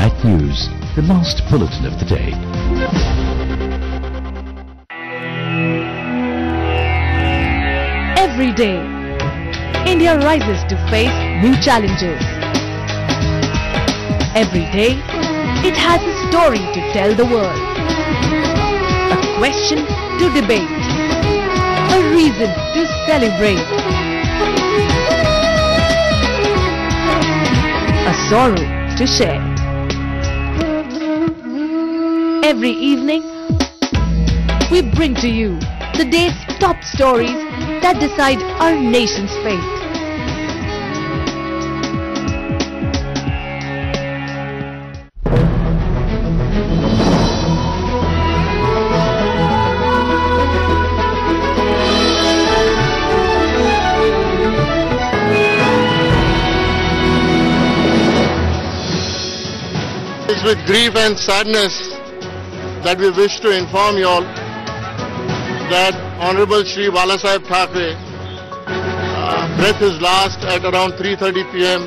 At News, the last bulletin of the day. Every day, India rises to face new challenges. Every day, it has a story to tell the world, a question to debate, a reason to celebrate, a sorrow to share. Every evening, we bring to you the day's top stories that decide our nation's fate. It's with grief and sadness that we wish to inform you all that Honorable Shri Balasaheb Thackeray breathed his last at around 3:30 p.m.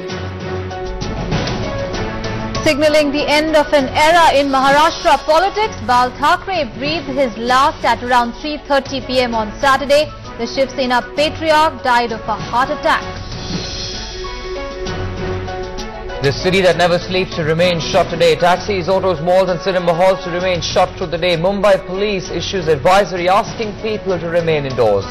Signaling the end of an era in Maharashtra politics, Bal Thackeray breathed his last at around 3:30 p.m. on Saturday. The Shiv Sena patriarch died of a heart attack. The city that never sleeps to remain shut today. Taxis, autos, malls and cinema halls to remain shut through the day. Mumbai police issues advisory asking people to remain indoors.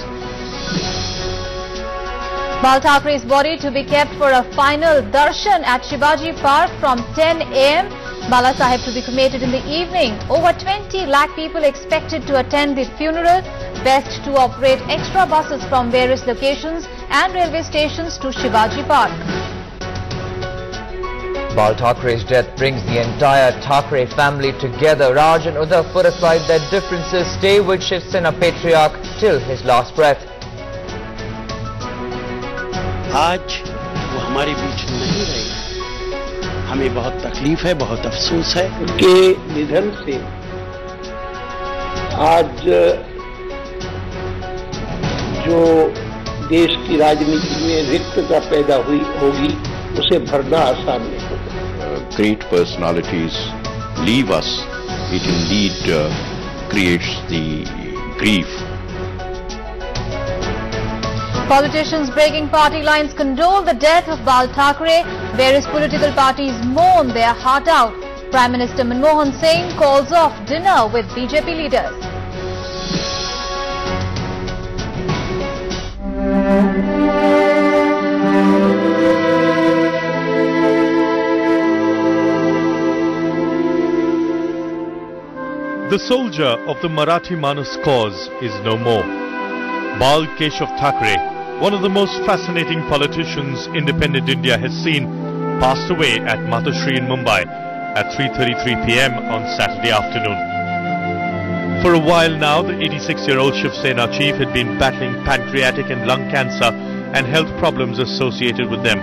Bal Thackeray's body to be kept for a final darshan at Shivaji Park from 10 a.m. Balasaheb to be cremated in the evening. Over 20 lakh people expected to attend the funeral. Best to operate extra buses from various locations and railway stations to Shivaji Park. Bal Thackeray's death brings the entire Thackeray family together. Raj and Uddhav put aside their differences, stay with Shiv Sena patriarch till his last breath. आज वो हमारे बीच नहीं रहे, हमें बहुत तकलीफ है, बहुत अफसोस है। उनके निधन से आज जो देश की राजनीति में रिक्तता पैदा हुई होगी, उसे भरना आसान नहीं होगा। Great personalities leave us, it indeed creates the grief. Politicians breaking party lines condole the death of Bal Thackeray. Various political parties mourn their heart out. Prime Minister Manmohan Singh calls off dinner with BJP leaders. The soldier of the Marathi Manas cause is no more. Bal Keshav Thackeray, one of the most fascinating politicians independent India has seen, passed away at Matashri in Mumbai at 3:33 p.m. on Saturday afternoon. For a while now, the 86-year-old Shiv Sena chief had been battling pancreatic and lung cancer and health problems associated with them.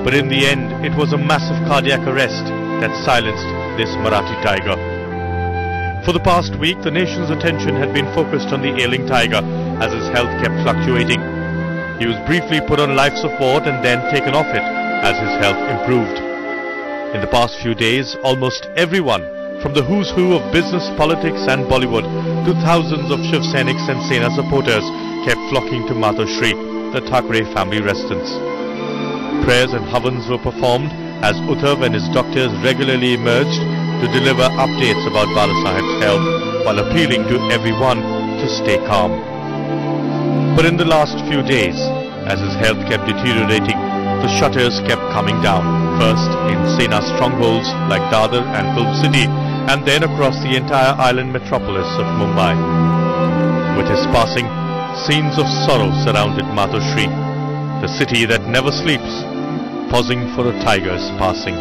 But in the end, it was a massive cardiac arrest that silenced this Marathi tiger. For the past week, the nation's attention had been focused on the ailing tiger as his health kept fluctuating. He was briefly put on life support and then taken off it as his health improved. In the past few days, almost everyone, from the who's who of business, politics and Bollywood to thousands of Shiv Sainiks and Sena supporters, kept flocking to Matashri, the Thackeray family residence. Prayers and havans were performed as Uddhav and his doctors regularly emerged to deliver updates about Balasaheb's health while appealing to everyone to stay calm. But in the last few days, as his health kept deteriorating, the shutters kept coming down, first in Sena strongholds like Dadar and Film City, and then across the entire island metropolis of Mumbai. With his passing, scenes of sorrow surrounded Matashri, the city that never sleeps, pausing for a tiger's passing.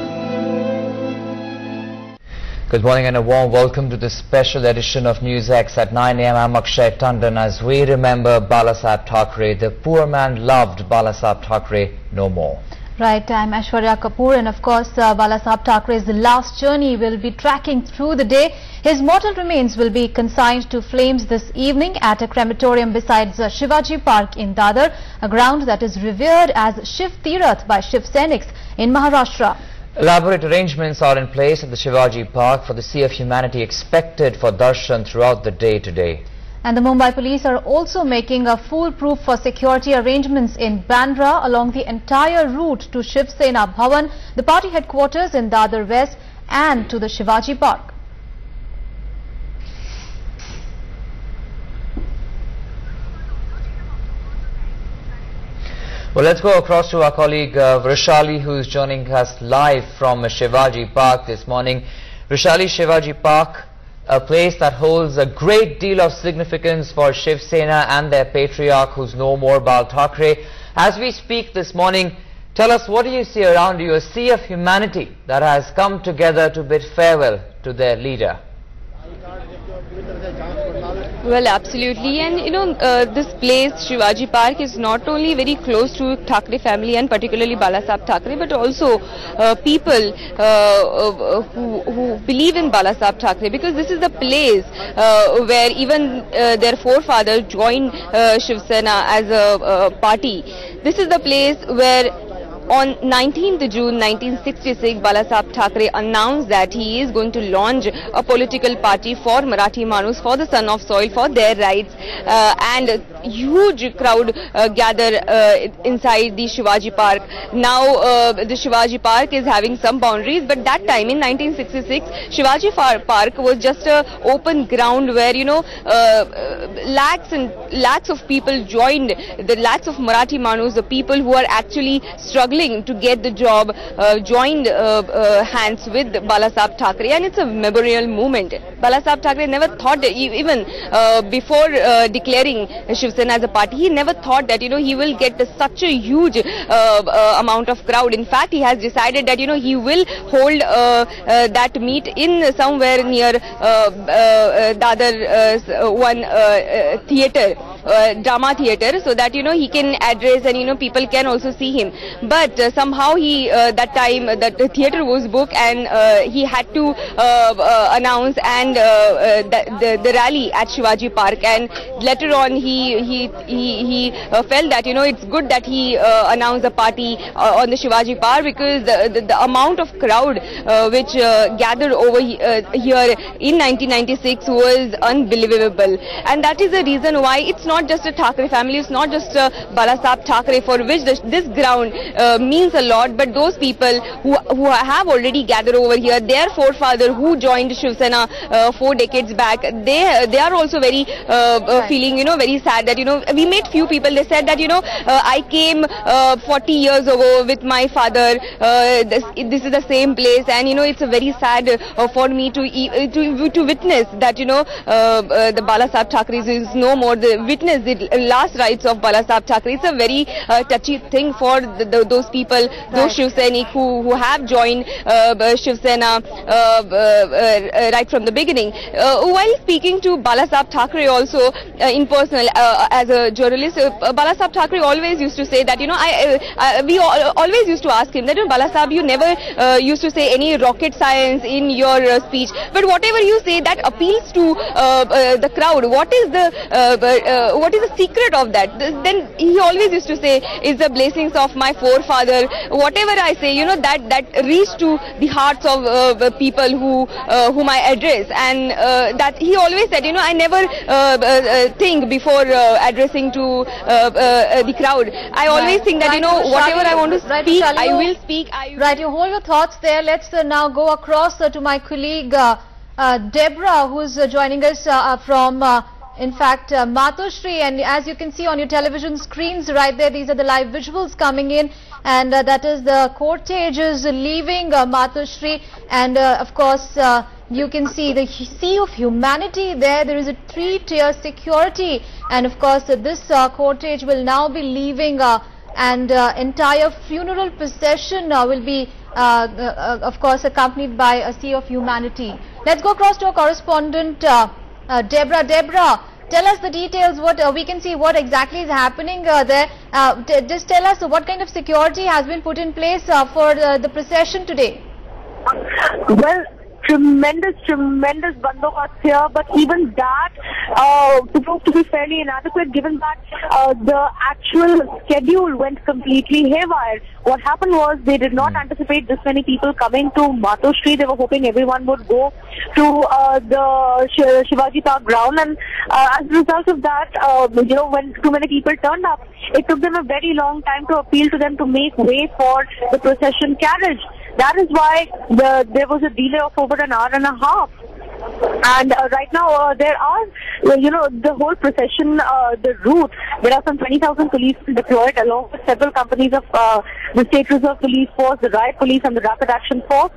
Good morning and a warm welcome to this special edition of News X at 9 a.m. I'm Akshay Tandon as we remember Balasaheb Thackeray. The poor man loved Balasaheb Thackeray no more. Right, I'm Aishwarya Kapoor, and of course Balasaheb Thackeray's last journey will be tracking through the day. His mortal remains will be consigned to flames this evening at a crematorium besides Shivaji Park in Dadar, a ground that is revered as Shiv Tirath by Shiv Sainiks in Maharashtra. Elaborate arrangements are in place at the Shivaji Park for the Sea of Humanity expected for darshan throughout the day today. And the Mumbai police are also making a foolproof for security arrangements in Bandra along the entire route to Shiv Sena Bhavan, the party headquarters in Dadar West, and to the Shivaji Park. Well, let's go across to our colleague Vrishali, who is joining us live from Shivaji Park this morning. Vrishali, Shivaji Park, a place that holds a great deal of significance for Shiv Sena and their patriarch, who's no more, Bal Thackeray. As we speak this morning, tell us, what do you see around you? A sea of humanity that has come together to bid farewell to their leader. Well, absolutely, and this place, Shivaji Park, is not only very close to Thackeray family and particularly Balasaheb Thackeray, but also people who believe in Balasaheb Thackeray, because this is the place where even their forefathers joined Shiv Sena as a party. This is the place where on 19th June 1966, Balasaheb Thackeray announced that he is going to launch a political party for Marathi Manus, for the son of soil, for their rights, and a huge crowd gather inside the Shivaji Park. Now the Shivaji Park is having some boundaries, but that time in 1966, Shivaji Park was just an open ground where lakhs and lakhs of people joined, the lakhs of Marathi Manus, the people who are actually struggling to get the job, joined hands with Balasaheb Thackeray, and it's a memorial moment. Balasaheb Thackeray never thought, even before declaring Shiv Sena as a party, he never thought that he will get such a huge amount of crowd. In fact, he has decided that he will hold that meet in somewhere near Dadar one theatre, drama theatre, so that he can address and people can also see him. But somehow he that time that the theatre was booked, and he had to announce and the rally at Shivaji Park, and later on he felt that it's good that he announced the party on the Shivaji Park, because the amount of crowd which gathered over here in 1996 was unbelievable. And that is the reason why it's not just a Thackeray family, it's not just Balasaheb Thackeray for which this ground means a lot, but those people who have already gathered over here, their forefather who joined Shiv Sena 4 decades back, they are also very feeling very sad that we met few people. They said that I came 40 years ago with my father. This is the same place, and it's a very sad for me to witness that the Balasaheb Thackeray is no more. Witness the last rites of Balasaheb Thackeray. It's a very touchy thing for those people, those Shiv Sainik who have joined Shiv Sena right from the beginning. While speaking to Balasaheb Thackeray also in personal, as a journalist, Balasaheb Thackeray always used to say that we always used to ask him that Balasaheb, you never used to say any rocket science in your speech, but whatever you say that appeals to the crowd. What is the secret of that? Then he always used to say, is the blessings of my forefather. Whatever I say, that reach to the hearts of people whom I address, and that he always said, I never think before addressing to the crowd. I always think that whatever I want to speak, I will speak. Right, you hold your thoughts there. Let's now go across to my colleague Deborah, who's joining us from in fact, Matoshri, and as you can see on your television screens right there, these are the live visuals coming in, and that is the cortege is leaving Matoshri, and of course you can see the sea of humanity there. There is a 3-tier security, and of course this cortege will now be leaving, and entire funeral procession will be of course accompanied by a sea of humanity. Let's go across to our correspondent Deborah. Deborah, tell us the details. What we can see, what exactly is happening there. Just tell us what kind of security has been put in place for the procession today. Well, tremendous bandobast here, but even that proved to be fairly inadequate, given that the actual schedule went completely haywire. What happened was they did not anticipate this many people coming to Matoshri. They were hoping everyone would go to the Shivaji Park ground, and as a result of that, when too many people turned up, it took them a very long time to appeal to them to make way for the procession carriage. That is why there was a delay of over an hour and a half. And right now there are, the whole procession, the route, there are some 20,000 police deployed along with several companies of the State Reserve Police Force, the Riot Police and the Rapid Action Force.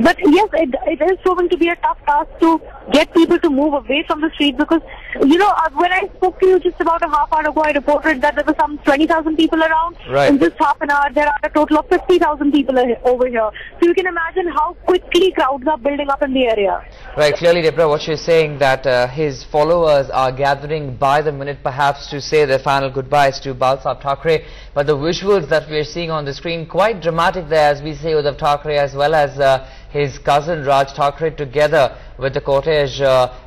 But yes, it is proving to be a tough task to get people to move away from the streets, because, when I spoke to you just about a half hour ago, I reported that there were some 20,000 people around. Right. In just half an hour, there are a total of 50,000 people over here. So you can imagine how quickly crowds are building up in the area. Right, clearly, Deborah, what you're saying that his followers are gathering by the minute perhaps to say their final goodbyes to Bal Saheb Thackeray, but the visuals that we are seeing on the screen, quite dramatic there, as we say, Uddhav Thackeray as well as his cousin Raj Thackeray together with the cortege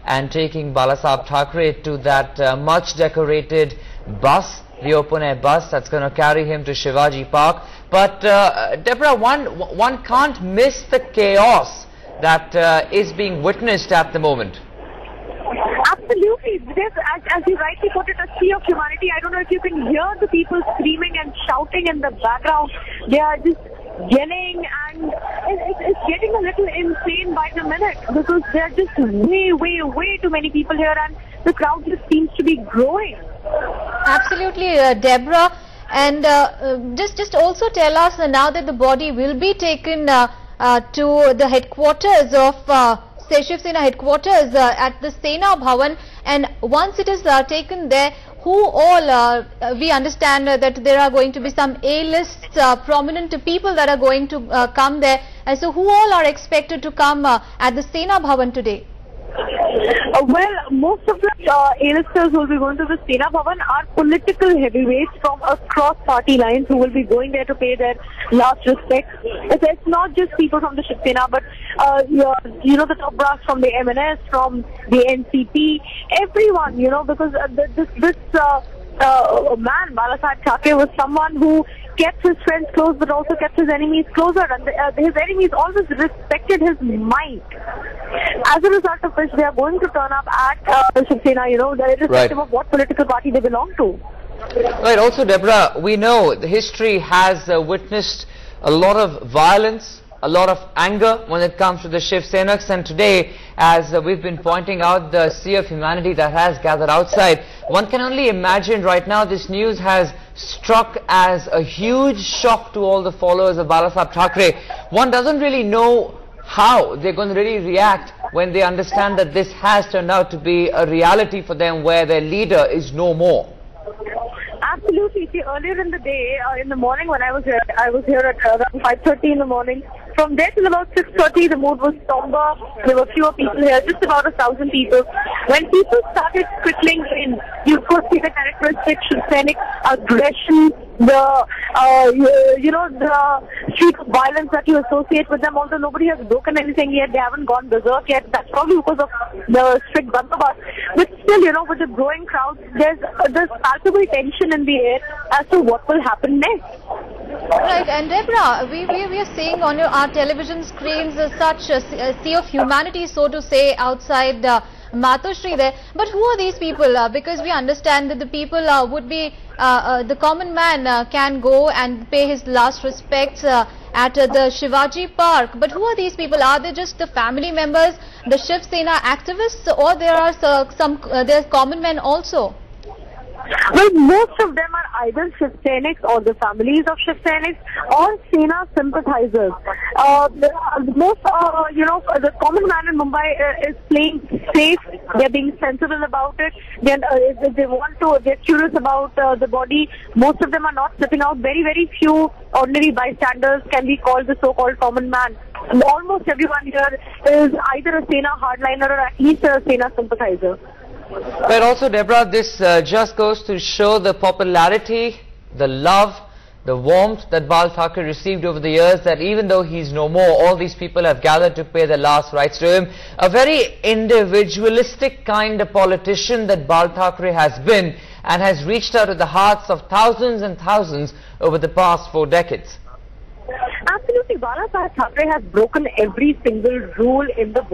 and taking Bal Saheb Thackeray to that much decorated bus, the open air bus that's going to carry him to Shivaji Park. But Deborah, one can't miss the chaos that is being witnessed at the moment. Absolutely. There's, as you rightly put it, a sea of humanity. I don't know if you can hear the people screaming and shouting in the background. They are just yelling, and it's getting a little insane by the minute, because there are just way too many people here, and the crowd just seems to be growing. Absolutely, Deborah. And just also tell us now that the body will be taken to the headquarters of Shiv Sena headquarters at the Sena Bhavan, and once it is taken there, who all, we understand that there are going to be some A-list prominent people that are going to come there, and so who all are expected to come at the Sena Bhavan today? Well, most of the A-listers who will be going to the Sena Bhavan are political heavyweights from across party lines who will be going there to pay their last respects. It's not just people from the Shiv Sena, but the top brass from the MNS, from the NCP, everyone, because this man, Bal Saheb Thackeray, was someone who kept his friends close but also kept his enemies closer, and his enemies always respected his might. As a result of which, they are going to turn up at Shiv Sena, irrespective of what political party they belong to. Right, also Deborah, we know the history has witnessed a lot of violence, a lot of anger when it comes to the Shiv Senaks, and today, as we've been pointing out, the sea of humanity that has gathered outside, one can only imagine right now this news has struck as a huge shock to all the followers of Bal Saheb Thackeray. One doesn't really know how they're going to really react when they understand that this has turned out to be a reality for them, where their leader is no more. Absolutely. See, earlier in the day, in the morning when I was here at around 5:30 in the morning. From there till about 6:30, the mood was somber. There were fewer people here, just about 1,000 people. When people started trickling in, you could see the characteristic Shiv Sainik aggression, the streak of violence that you associate with them. Although nobody has broken anything yet, they haven't gone berserk yet. That's probably because of the strict bandobast. But still, with the growing crowds, there's palpable tension in the air as to what will happen next. Right, and Deborah, we are seeing on our television screens such a sea of humanity, so to say, outside Matoshri there. But who are these people? Because we understand that the people would be, the common man can go and pay his last respects at the Shivaji Park. But who are these people? Are they just the family members, the Shiv Sena activists, or there are there's common men also? Well, most of them are either Shiv Sainiks or the families of Shiv Sainiks or Sena sympathizers. The common man in Mumbai is playing safe. They're being sensible about it. They're curious about the body. Most of them are not slipping out. Very few ordinary bystanders can be called the so-called common man. And almost everyone here is either a Sena hardliner or at least a Sena sympathizer. But also, Deborah, this just goes to show the popularity, the love the warmth that Bal Thackeray received over the years, that even though he's no more, all these people have gathered to pay their last rites to him. A very individualistic kind of politician that Bal Thackeray has been, and has reached out to the hearts of thousands and thousands over the past 4 decades. Absolutely, Bala Saheb Thackeray has broken every single rule in the book.